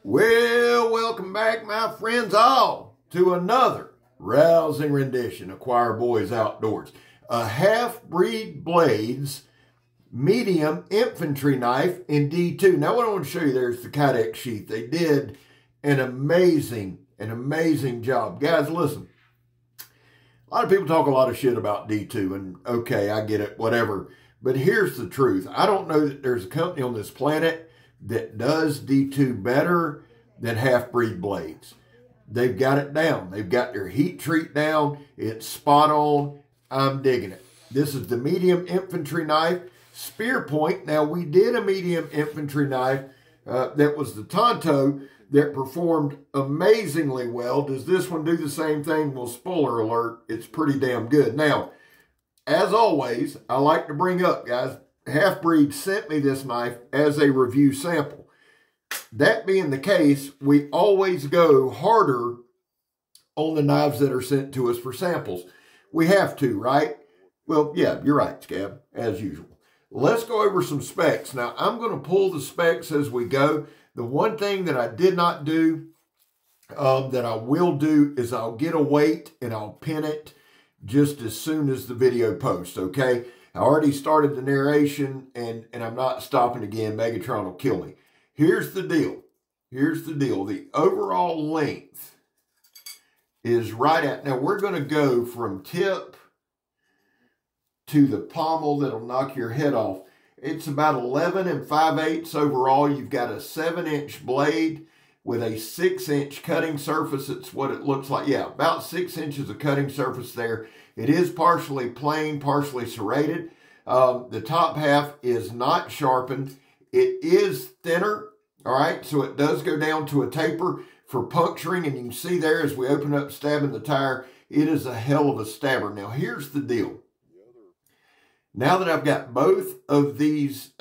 Well, welcome back, my friends all, to another rousing rendition of Choir Boys Outdoors. A half-breed blades medium infantry knife in D2. Now, what I want to show you there is the Kydex sheath. They did an amazing job. Guys, listen. A lot of people talk a lot of shit about D2, and okay, I get it, whatever. But here's the truth. I don't know that there's a company on this planet that does D2 better than half-breed blades. They've got it down. They've got their heat treat down. It's spot on. I'm digging it. This is the medium infantry knife, spear point. Now, we did a medium infantry knife that was the TANTO that performed amazingly well. Does this one do the same thing? Well, spoiler alert, it's pretty damn good. Now, as always, I like to bring up, guys, Half-Breed sent me this knife as a review sample. That being the case, we always go harder on the knives that are sent to us for samples. We have to, right? Well, yeah, you're right, Scab, as usual. Let's go over some specs. Now, I'm going to pull the specs as we go. The one thing that I did not do, that I will do, is I'll get a weight and I'll pin it just as soon as the video posts, okay? I already started the narration, and I'm not stopping again. Megatron will kill me. Here's the deal. Here's the deal. The overall length is right at, now we're going to go from tip to the pommel that'll knock your head off. It's about 11 5/8 overall. You've got a 7-inch blade with a 6-inch cutting surface. It's what it looks like. Yeah, about 6 inches of cutting surface there. It is partially plain, partially serrated. The top half is not sharpened. It is thinner, all right? So it does go down to a taper for puncturing. And you can see there as we open up stabbing the tire, it is a hell of a stabber. Now, here's the deal. Now that I've got both of these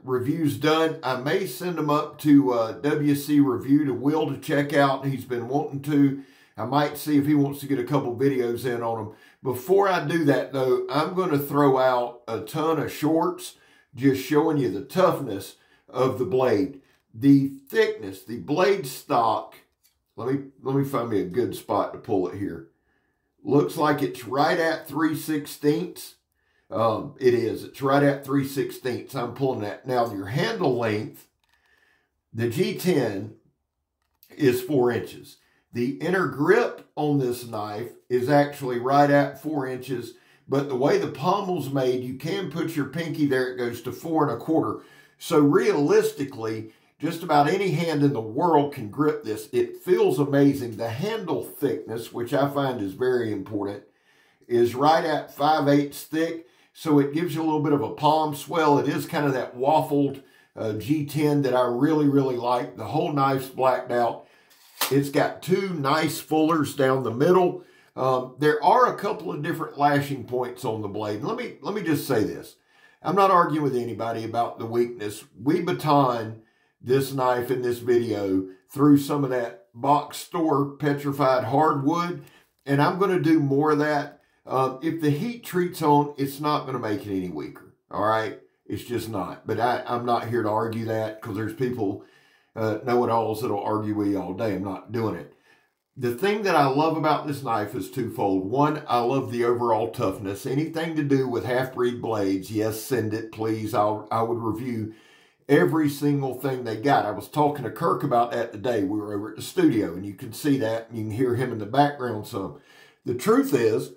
reviews done, I may send them up to WC Review to Will to check out. He's been wanting to. I might see if he wants to get a couple videos in on them. Before I do that, though, I'm going to throw out a ton of shorts just showing you the toughness of the blade. The thickness, the blade stock, let me find me a good spot to pull it here. Looks like it's right at 3/16. It is. It's right at 3/16. I'm pulling that. Now, your handle length, the G10 is 4 inches. The inner grip on this knife is actually right at 4 inches, but the way the pommel's made, you can put your pinky there, it goes to 4 1/4. So realistically, just about any hand in the world can grip this. It feels amazing. The handle thickness, which I find is very important, is right at 5/8 thick. So it gives you a little bit of a palm swell. It is kind of that waffled G10 that I really like. The whole knife's blacked out. It's got two nice fullers down the middle. There are a couple of different lashing points on the blade. Let me just say this. I'm not arguing with anybody about the weakness. We baton this knife in this video through some of that box store petrified hardwood, and I'm going to do more of that. If the heat treat's on, it's not going to make it any weaker, all right? It's just not. But I'm not here to argue that because there's people, know-it-alls that'll argue with you all day. I'm not doing it. The thing that I love about this knife is twofold. One, I love the overall toughness. Anything to do with half-breed blades, yes, send it, please. I would review every single thing they got. I was talking to Kirk about that today. We were over at the studio, and you can see that, and you can hear him in the background some. The truth is,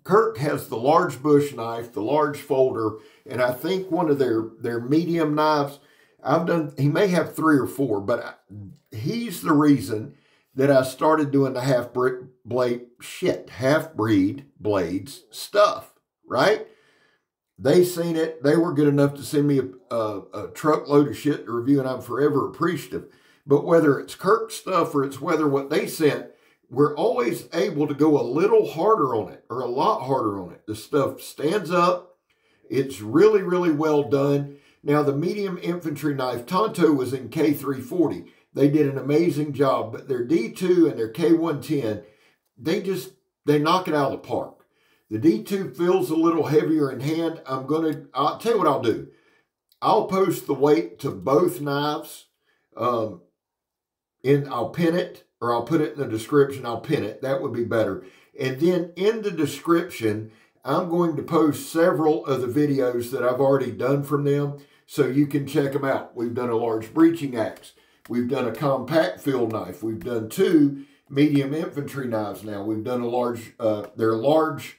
Kirk has the large bush knife, the large folder, and I think one of their medium knives, he may have 3 or 4, but he's the reason that I started doing the half-breed blades stuff, right? They seen it. They were good enough to send me a truckload of shit to review, and I'm forever appreciative. But whether it's Kirk's stuff or it's whether what they sent, we're always able to go a little harder on it, or a lot harder on it. The stuff stands up. It's really well done. Now, the medium infantry knife, TANTO, was in K340. They did an amazing job, but their D2 and their K110, they knock it out of the park. The D2 feels a little heavier in hand. I'll tell you what I'll do. I'll post the weight to both knives I'll pin it, or I'll put it in the description. I'll pin it. That would be better. And then in the description, I'm going to post several of the videos that I've already done from them, so you can check them out. We've done a large breaching axe. We've done a compact field knife. We've done 2 medium infantry knives now. We've done a large, their large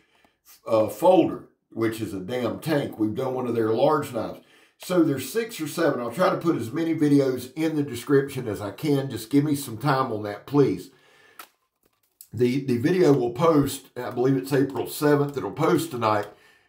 folder, which is a damn tank. We've done one of their large knives. So there's 6 or 7. I'll try to put as many videos in the description as I can. Just give me some time on that, please. The video will post, I believe it's April 7th. It'll post tonight.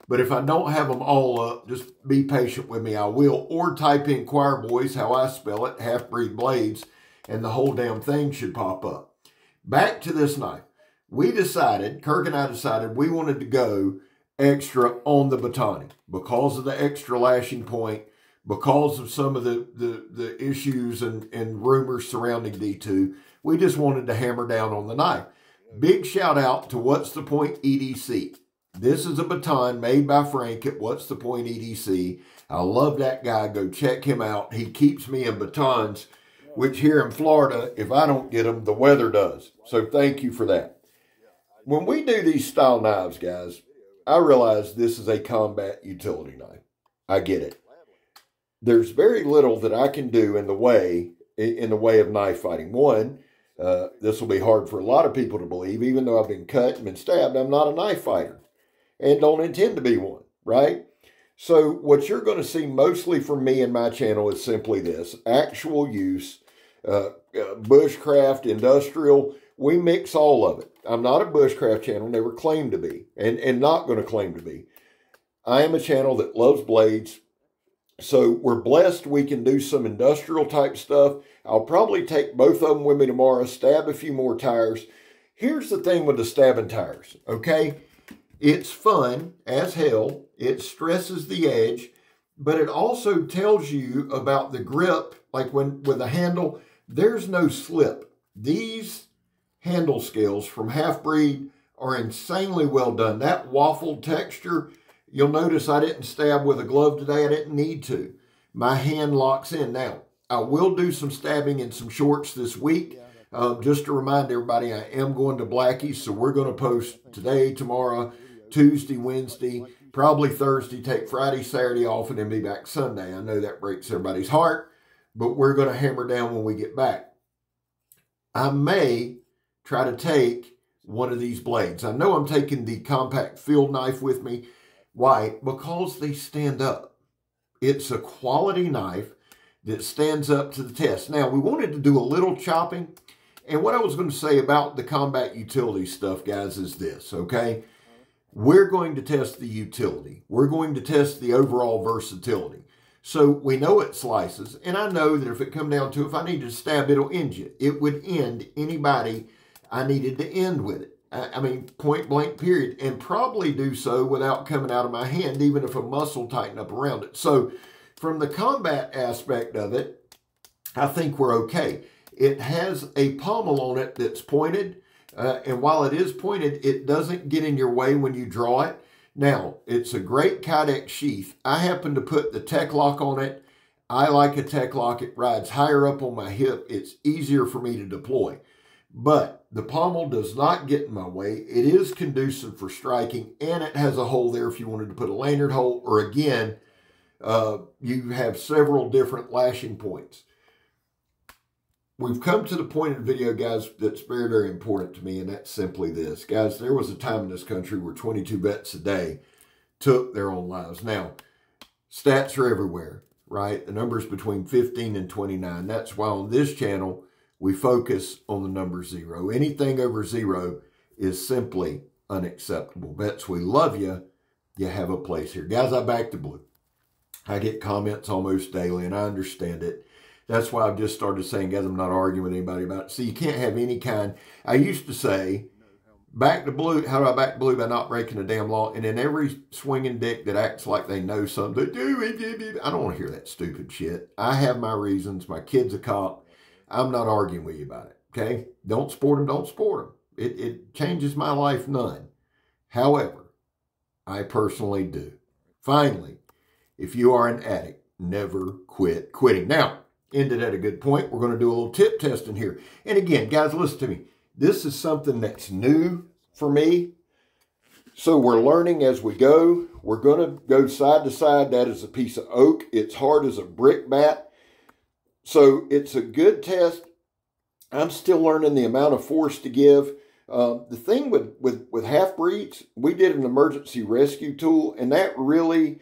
But if I don't have them all up, just be patient with me. I will. Or type in Choir Boys, how I spell it, half-breed blades, and the whole damn thing should pop up. Back to this knife. We decided, Kirk and I decided, we wanted to go extra on the batani because of the extra lashing point, because of some of the issues and rumors surrounding D2. We just wanted to hammer down on the knife. Big shout out to What's the Point EDC. This is a baton made by Frank at What's the Point EDC. I love that guy. Go check him out. He keeps me in batons, which here in Florida, if I don't get them, the weather does. So thank you for that. When we do these style knives, guys, I realize this is a combat utility knife. I get it. There's very little that I can do in the way of knife fighting. One, this will be hard for a lot of people to believe, even though I've been cut and been stabbed, I'm not a knife fighter and don't intend to be one, right? So what you're going to see mostly from me and my channel is simply this: actual use, bushcraft, industrial. We mix all of it. I'm not a bushcraft channel, never claimed to be, and not going to claim to be. I am a channel that loves blades. So we're blessed we can do some industrial type stuff. I'll probably take both of them with me tomorrow, stab a few more tires. Here's the thing with the stabbing tires, okay? It's fun as hell. It stresses the edge, but it also tells you about the grip, like with the handle, there's no slip. These handle scales from Half Breed are insanely well done. That waffled texture, you'll notice I didn't stab with a glove today. I didn't need to. My hand locks in. Now, I will do some stabbing in some shorts this week. Just to remind everybody, I am going to Blackie's, so we're going to post today, tomorrow, Tuesday, Wednesday, probably Thursday, take Friday, Saturday off, and then be back Sunday. I know that breaks everybody's heart, but we're going to hammer down when we get back. I may try to take one of these blades. I know I'm taking the compact field knife with me. Why? Because they stand up. It's a quality knife that stands up to the test. Now, we wanted to do a little chopping, and what I was going to say about the combat utility stuff, guys, is this, okay? We're going to test the utility. We're going to test the overall versatility. So we know it slices, and I know that if it come down to, if I need to stab, it'll end you. It would end anybody I needed to end with it. I mean, point blank period, and probably do so without coming out of my hand, even if a muscle tightened up around it. So from the combat aspect of it, I think we're okay. It has a pommel on it that's pointed, and while it is pointed, it doesn't get in your way when you draw it. Now, it's a great Kydex sheath. I happen to put the Tech Lock on it. I like a Tech Lock. It rides higher up on my hip. It's easier for me to deploy. But the pommel does not get in my way. It is conducive for striking, and it has a hole there if you wanted to put a lanyard hole, or again, you have several different lashing points. We've come to the point in the video, guys, that's very, very important to me, and that's simply this. Guys, there was a time in this country where 22 vets a day took their own lives. Now, stats are everywhere, right? The number's between 15 and 29. That's why on this channel, we focus on the number 0. Anything over 0 is simply unacceptable. Vets, we love you. You have a place here. Guys, I back the blue. I get comments almost daily, and I understand it. That's why I've just started saying, guys, I'm not arguing with anybody about it. See, you can't have any kind. I used to say, back the blue. How do I back the blue? By not breaking the damn law. And then every swinging dick that acts like they know something, I don't want to hear that stupid shit. I have my reasons. My kid's a cop. I'm not arguing with you about it, okay? Don't support them, don't support them. It changes my life none. However, I personally do. Finally, if you are an addict, never quit quitting. Now, ended at a good point. We're going to do a little tip testing here. And again, guys, listen to me. This is something that's new for me. So we're learning as we go. We're going to go side to side. That is a piece of oak. It's hard as a brick bat. So it's a good test. I'm still learning the amount of force to give. The thing with half-breeds, we did an emergency rescue tool, and that really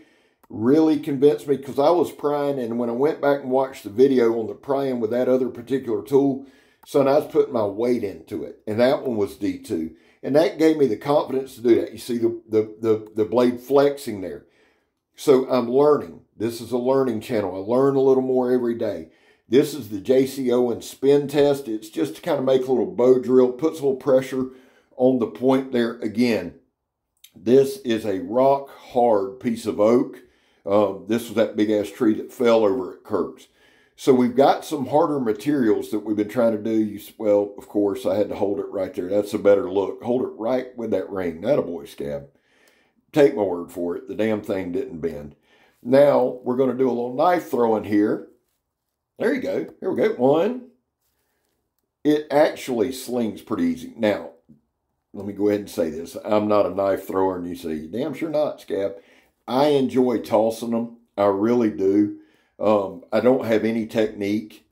convinced me, because I was prying, and when I went back and watched the video on the prying with that other particular tool, son, I was putting my weight into it, and that one was D2. And that gave me the confidence to do that. You see the blade flexing there. So I'm learning. This is a learning channel. I learn a little more every day. This is the JCO and spin test. It's just to kind of make a little bow drill, puts a little pressure on the point there. Again, this is a rock hard piece of oak. This was that big ass tree that fell over at Kirk's. So we've got some harder materials that we've been trying to do. Well, of course, I had to hold it right there. That's a better look. Hold it right with that ring. Attaboy, Scab. Take my word for it. The damn thing didn't bend. Now, we're going to do a little knife throwing here. There you go. Here we go. One. It actually slings pretty easy. Now, let me go ahead and say this. I'm not a knife thrower, and you say, damn sure not, Scab. I enjoy tossing them. I really do. I don't have any technique,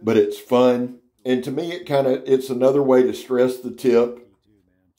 but it's fun. And to me, it's another way to stress the tip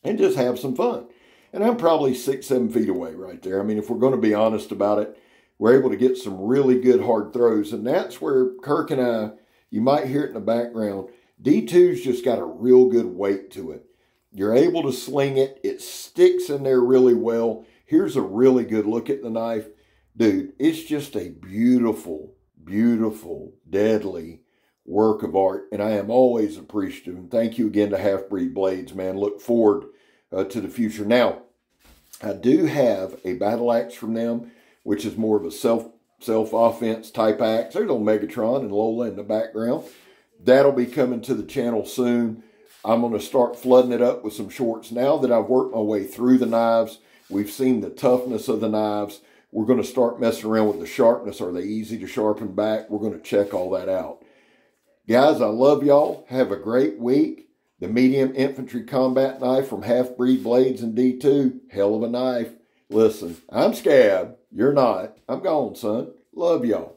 and just have some fun. And I'm probably 6-7 feet away right there. I mean, if we're going to be honest about it, we're able to get some really good hard throws. And that's where Kirk and I, you might hear it in the background, D2's just got a real good weight to it. You're able to sling it. It sticks in there really well. Here's a really good look at the knife. Dude, it's just a beautiful, beautiful, deadly work of art. And I am always appreciative. And thank you again to Half-Breed Blades, man. Look forward to the future. Now, I do have a battle axe from them, which is more of a self-offense type axe. There's old Megatron and Lola in the background. That'll be coming to the channel soon. I'm going to start flooding it up with some shorts. Now that I've worked my way through the knives, we've seen the toughness of the knives. We're going to start messing around with the sharpness. Are they easy to sharpen back? We're going to check all that out. Guys, I love y'all. Have a great week. The medium infantry combat knife from Half-Breed Blades and D2. Hell of a knife. Listen, I'm Scab. You're not. I'm gone, son. Love y'all.